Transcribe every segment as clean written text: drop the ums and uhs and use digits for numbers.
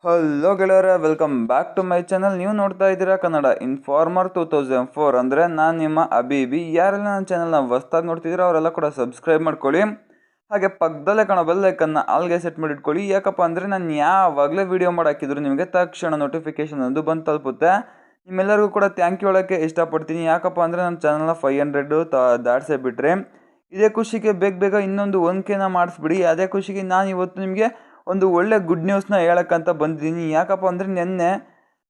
Hello ಗೆಳೆಯರೆ, welcome back to my channel. ನೀವು ನೋಡ್ತಾ ಇದ್ದೀರಾ ಕನ್ನಡ ಇನ್ಫಾರ್ಮರ್ 2004. ಅಂದರೆ ನಾನು ನಿಮ್ಮ ಅಬಿಬಿ. ಯಾರೆಲ್ಲ ನನ್ನ ಚಾನಲ್ನ ಹೊಸ್ದಾಗಿ ನೋಡ್ತಿದ್ದೀರಾ ಅವರೆಲ್ಲ ಕೂಡ ಸಬ್ಸ್ಕ್ರೈಬ್ ಮಾಡ್ಕೊಳ್ಳಿ. ಹಾಗೆ ಪಕ್ಕದಲ್ಲೇ ಕಾಣೋ ಬೆಲ್ ಐಕನ್ನ ಆಲ್ಗೆ ಸೆಟ್ ಮಾಡಿ ಇಟ್ಕೊಳ್ಳಿ. ಯಾಕಪ್ಪ ಅಂದರೆ ನಾನು ಯಾವಾಗಲೇ ವೀಡಿಯೋ ಮಾಡಾಕಿದ್ರು ನಿಮಗೆ ತಕ್ಷಣ ನೋಟಿಫಿಕೇಶನ್ ಒಂದು ಬಂದು ತಲುಪುತ್ತೆ. ನಿಮ್ಮೆಲ್ಲರಿಗೂ ಕೂಡ ಥ್ಯಾಂಕ್ ಯು ಹೇಳೋಕ್ಕೆ ಇಷ್ಟಪಡ್ತೀನಿ. ಯಾಕಪ್ಪ ಅಂದರೆ ನನ್ನ ಚಾನಲ್ನ 500 ದಾಟ್ಸೇ ಬಿಟ್ಟರೆ ಇದೇ ಖುಷಿಗೆ ಬೇಗ ಇನ್ನೊಂದು 1K ಮಾಡಿಸ್ಬಿಡಿ. ಅದೇ ಖುಷಿಗೆ ನಾನು ಇವತ್ತು ನಿಮಗೆ ಒಂದು ಒಳ್ಳೆ ಗುಡ್ ನ್ಯೂಸ್ನ ಹೇಳಕ್ಕಂತ ಬಂದಿದ್ದೀನಿ. ಯಾಕಪ್ಪ ಅಂದರೆ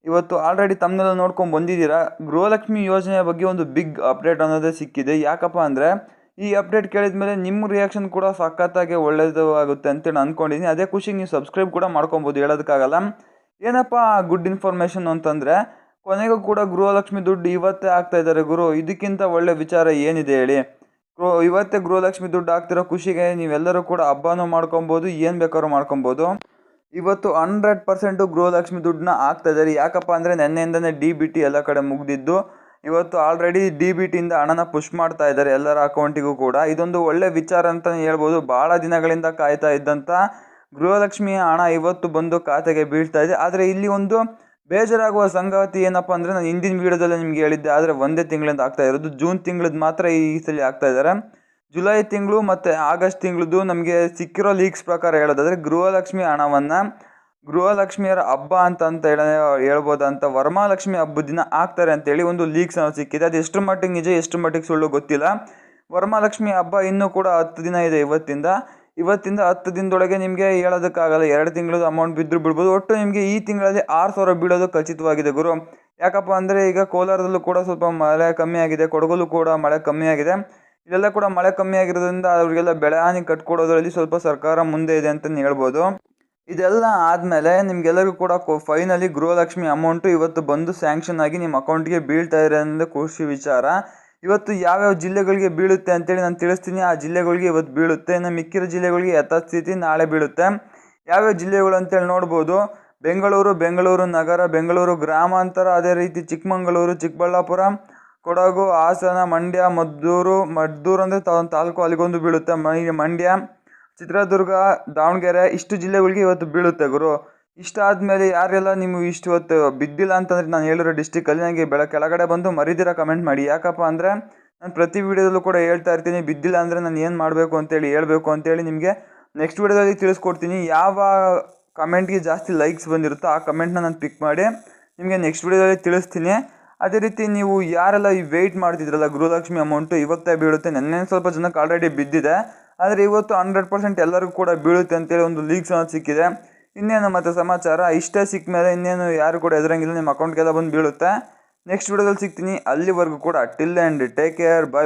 ಇವತ್ತು ಆಲ್ರೆಡಿ ತಮ್ಮನೆಲ್ಲ ನೋಡ್ಕೊಂಡು ಬಂದಿದ್ದೀರಾ, ಗೃಹಲಕ್ಷ್ಮಿ ಯೋಜನೆಯ ಬಗ್ಗೆ ಒಂದು ಬಿಗ್ ಅಪ್ಡೇಟ್ ಅನ್ನೋದೇ ಸಿಕ್ಕಿದೆ. ಯಾಕಪ್ಪ ಅಂದರೆ ಈ ಅಪ್ಡೇಟ್ ಕೇಳಿದ ಮೇಲೆ ನಿಮ್ಮ ರಿಯಾಕ್ಷನ್ ಕೂಡ ಸಖತ್ತಾಗಿ ಒಳ್ಳೆಯದು ಆಗುತ್ತೆ ಅಂತೇಳಿ ಅಂದ್ಕೊಂಡಿದ್ದೀನಿ. ಅದೇ ಖುಷಿಗೆ ನೀವು ಸಬ್ಸ್ಕ್ರೈಬ್ ಕೂಡ ಮಾಡ್ಕೊಬೋದು, ಹೇಳೋದಕ್ಕಾಗಲ್ಲ. ಏನಪ್ಪ ಗುಡ್ ಇನ್ಫಾರ್ಮೇಷನ್ ಅಂತಂದರೆ, ಕೊನೆಗೂ ಕೂಡ ಗೃಹಲಕ್ಷ್ಮಿ ದುಡ್ಡು ಇವತ್ತೇ ಆಗ್ತಾ ಇದ್ದಾರೆ ಗುರು. ಇದಕ್ಕಿಂತ ಒಳ್ಳೆ ವಿಚಾರ ಏನಿದೆ ಹೇಳಿ. ಇವತ್ತೇ ಗೃಹಲಕ್ಷ್ಮಿ ದುಡ್ಡು ಆಗ್ತಿರೋ ಖುಷಿಗೆ ನೀವೆಲ್ಲರೂ ಕೂಡ ಹಬ್ಬನೂ ಮಾಡ್ಕೊಬೋದು, ಏನು ಬೇಕಾದ್ರೂ ಮಾಡ್ಕೊಬೋದು. ಇವತ್ತು 100% ಗೃಹಲಕ್ಷ್ಮಿ ದುಡ್ಡನ್ನ ಆಗ್ತಾ ಇದ್ದಾರೆ. ಯಾಕಪ್ಪ ಅಂದರೆ ನೆನ್ನೆಯಿಂದನೇ DBT ಎಲ್ಲ ಕಡೆ ಮುಗ್ದಿದ್ದು. ಇವತ್ತು ಆಲ್ರೆಡಿ DBTಯಿಂದ ಹಣನ ಪುಷ್ ಮಾಡ್ತಾ ಇದ್ದಾರೆ ಎಲ್ಲರ ಅಕೌಂಟಿಗೂ ಕೂಡ. ಇದೊಂದು ಒಳ್ಳೆ ವಿಚಾರ ಅಂತಲೇ ಹೇಳ್ಬೋದು. ಭಾಳ ದಿನಗಳಿಂದ ಕಾಯ್ತಾ ಇದ್ದಂಥ ಗೃಹಲಕ್ಷ್ಮಿಯ ಹಣ ಇವತ್ತು ಬಂದು ಖಾತೆಗೆ ಬೀಳ್ತಾ ಇದೆ. ಆದರೆ ಇಲ್ಲಿ ಒಂದು ಬೇಜಾರಾಗುವ ಸಂಗತಿ ಏನಪ್ಪ ಅಂದರೆ, ನಾನು ಹಿಂದಿನ ವೀಡಿಯೋದಲ್ಲೇ ನಿಮ್ಗೆ ಹೇಳಿದ್ದೆ, ಆದರೆ ಒಂದೇ ತಿಂಗಳಿಂದ ಆಗ್ತಾ ಇರೋದು. ಜೂನ್ ತಿಂಗಳದ್ದು ಮಾತ್ರ ಈ ಸಲ ಆಗ್ತಾ ಇದ್ದಾರೆ. ಜುಲೈ ತಿಂಗಳು ಮತ್ತು ಆಗಸ್ಟ್ ತಿಂಗಳದ್ದು ನಮಗೆ ಸಿಕ್ಕಿರೋ ಲೀಕ್ಸ್ ಪ್ರಕಾರ ಹೇಳೋದಾದರೆ, ಗೃಹಲಕ್ಷ್ಮಿ ಹಣವನ್ನು ಗೃಹಲಕ್ಷ್ಮಿಯರ ಹಬ್ಬ ಅಂತ ಹೇಳ್ಬೋದಂತ ವರಮಹಾಲಕ್ಷ್ಮಿ ಹಬ್ಬದ ದಿನ ಆಗ್ತಾರೆ ಅಂತೇಳಿ ಒಂದು ಲೀಕ್ಸ್ ಅನ್ನೋದು ಸಿಕ್ಕಿದೆ. ಅದು ಎಷ್ಟು ಮಟ್ಟಿಗೆ ನಿಜ ಎಷ್ಟು ಮಟ್ಟಿಗೆ ಸುಳ್ಳು ಗೊತ್ತಿಲ್ಲ. ವರಮಹಾಲಕ್ಷ್ಮಿ ಹಬ್ಬ ಇನ್ನೂ ಕೂಡ 10 ದಿನ ಇದೆ. ಇವತ್ತಿಂದ 10 ದಿನದೊಳಗೆ ನಿಮಗೆ ಹೇಳೋದಕ್ಕಾಗಲ್ಲ. 2 ತಿಂಗಳದ್ದು ಅಮೌಂಟ್ ಬಿಡ್ಬೋದು. ಒಟ್ಟು ನಿಮಗೆ ಈ ತಿಂಗಳಲ್ಲಿ 6,000 ಬೀಳೋದು ಖಚಿತವಾಗಿದೆ ಗುರು. ಯಾಕಪ್ಪ ಅಂದರೆ ಈಗ ಕೋಲಾರದಲ್ಲೂ ಕೂಡ ಸ್ವಲ್ಪ ಮಳೆ ಕಮ್ಮಿ ಆಗಿದೆ, ಕೊಡಗಲ್ಲೂ ಕೂಡ ಮಳೆ ಕಮ್ಮಿ ಆಗಿದೆ. ಇಲ್ಲೆಲ್ಲ ಕೂಡ ಮಳೆ ಕಮ್ಮಿ ಆಗಿರೋದ್ರಿಂದ ಅವರಿಗೆಲ್ಲ ಬೆಳೆ ಹಾನಿ ಕಟ್ಕೊಡೋದ್ರಲ್ಲಿ ಸ್ವಲ್ಪ ಸರ್ಕಾರ ಮುಂದೆ ಇದೆ ಅಂತಲೇ ಹೇಳ್ಬೋದು. ಇದೆಲ್ಲ ಆದಮೇಲೆ ನಿಮಗೆಲ್ಲರಿಗೂ ಕೂಡ ಫೈನಲಿ ಗೃಹಲಕ್ಷ್ಮಿ ಅಮೌಂಟು ಇವತ್ತು ಬಂದು ಸ್ಯಾಂಕ್ಷನ್ ಆಗಿ ನಿಮ್ಮ ಅಕೌಂಟ್ಗೆ ಬೀಳ್ತಾ ಇದೆ ಅನ್ನೋದು ಖುಷಿ ವಿಚಾರ. ಇವತ್ತು ಯಾವ್ಯಾವ ಜಿಲ್ಲೆಗಳಿಗೆ ಬೀಳುತ್ತೆ ಅಂತೇಳಿ ನಾನು ತಿಳಿಸ್ತೀನಿ. ಆ ಜಿಲ್ಲೆಗಳಿಗೆ ಇವತ್ತು ಬೀಳುತ್ತೆ. ಇನ್ನು ಮಿಕ್ಕಿರೋ ಜಿಲ್ಲೆಗಳಿಗೆ ಯಥಾಸ್ಥಿತಿ ನಾಳೆ ಬೀಳುತ್ತೆ. ಯಾವ್ಯಾವ ಜಿಲ್ಲೆಗಳು ಅಂತೇಳಿ ನೋಡ್ಬೋದು. ಬೆಂಗಳೂರು ನಗರ, ಬೆಂಗಳೂರು ಗ್ರಾಮಾಂತರ, ಅದೇ ರೀತಿ ಚಿಕ್ಕಮಗಳೂರು, ಚಿಕ್ಕಬಳ್ಳಾಪುರ, ಕೊಡಗು, ಹಾಸನ, ಮಂಡ್ಯ, ಮದ್ದೂರು ಅಂದರೆ ತಾಲೂಕು, ಅಲ್ಲಿಗೊಂದು ಬೀಳುತ್ತೆ. ಮಂಡ್ಯ, ಚಿತ್ರದುರ್ಗ, ದಾವಣಗೆರೆ, ಇಷ್ಟು ಜಿಲ್ಲೆಗಳಿಗೆ ಇವತ್ತು ಬೀಳುತ್ತೆ ಗುರು. ಇಷ್ಟಾದಮೇಲೆ ಯಾರೆಲ್ಲ ನೀವು ಇಷ್ಟು ಹೊತ್ತು ಬಿದ್ದಿಲ್ಲ ಅಂತಂದರೆ ನಾನು ಹೇಳಿರೋ ಡಿಸ್ಟಿಕಲ್ಲಿ ನನಗೆ ಕೆಳಗಡೆ ಬಂದು ಮರಿದಿರ ಕಮೆಂಟ್ ಮಾಡಿ. ಯಾಕಪ್ಪ ಅಂದರೆ ನಾನು ಪ್ರತಿ ವೀಡಿಯೋದಲ್ಲೂ ಕೂಡ ಹೇಳ್ತಾ ಇರ್ತೀನಿ, ಬಿದ್ದಿಲ್ಲ ಅಂದರೆ ನಾನು ಏನು ಮಾಡಬೇಕು ಅಂತೇಳಿ ಹೇಳಬೇಕು ಅಂತೇಳಿ ನಿಮಗೆ ನೆಕ್ಸ್ಟ್ ವೀಡಿಯೋದಲ್ಲಿ ತಿಳಿಸ್ಕೊಡ್ತೀನಿ. ಯಾವ ಕಮೆಂಟ್ಗೆ ಜಾಸ್ತಿ ಲೈಕ್ಸ್ ಬಂದಿರುತ್ತೋ ಆ ಕಮೆಂಟ್ನ ನಾನು ಪಿಕ್ ಮಾಡಿ ನಿಮಗೆ ನೆಕ್ಸ್ಟ್ ವೀಡಿಯೋದಲ್ಲಿ ತಿಳಿಸ್ತೀನಿ. ಅದೇ ರೀತಿ ನೀವು ಯಾರೆಲ್ಲ ಈ ವೆಯ್ಟ್ ಮಾಡ್ತಿದ್ರಲ್ಲ ಗೃಹಲಕ್ಷ್ಮಿ ಅಮೌಂಟು ಇವತ್ತೇ ಬೀಳುತ್ತೆ. ನೆನ್ನೆ ಸ್ವಲ್ಪ ಜನಕ್ಕೆ ಆಲ್ರೆಡಿ ಬಿದ್ದಿದೆ, ಆದರೆ ಇವತ್ತು 100% ಎಲ್ಲರಿಗೂ ಕೂಡ ಬೀಳುತ್ತೆ ಅಂತೇಳಿ ಒಂದು ಲೀಕ್ಸ್ ಅನ್ನೋದು ಸಿಕ್ಕಿದೆ. ಇನ್ನೇನು ಮತ್ತು ಸಮಾಚಾರ ಇಷ್ಟೇ ಸಿಕ್ಕ ಮೇಲೆ ಇನ್ನೇನು ಯಾರು ಕೂಡ ಎದುರಂಗಿಲ್ಲ, ನಿಮ್ಮ ಅಕೌಂಟ್ಗೆಲ್ಲ ಬಂದು ಬೀಳುತ್ತೆ. ನೆಕ್ಸ್ಟ್ ವೀಡಿಯೋದಲ್ಲಿ ಸಿಗ್ತೀನಿ. ಅಲ್ಲಿವರೆಗೂ ಕೂಡ till and take care, by.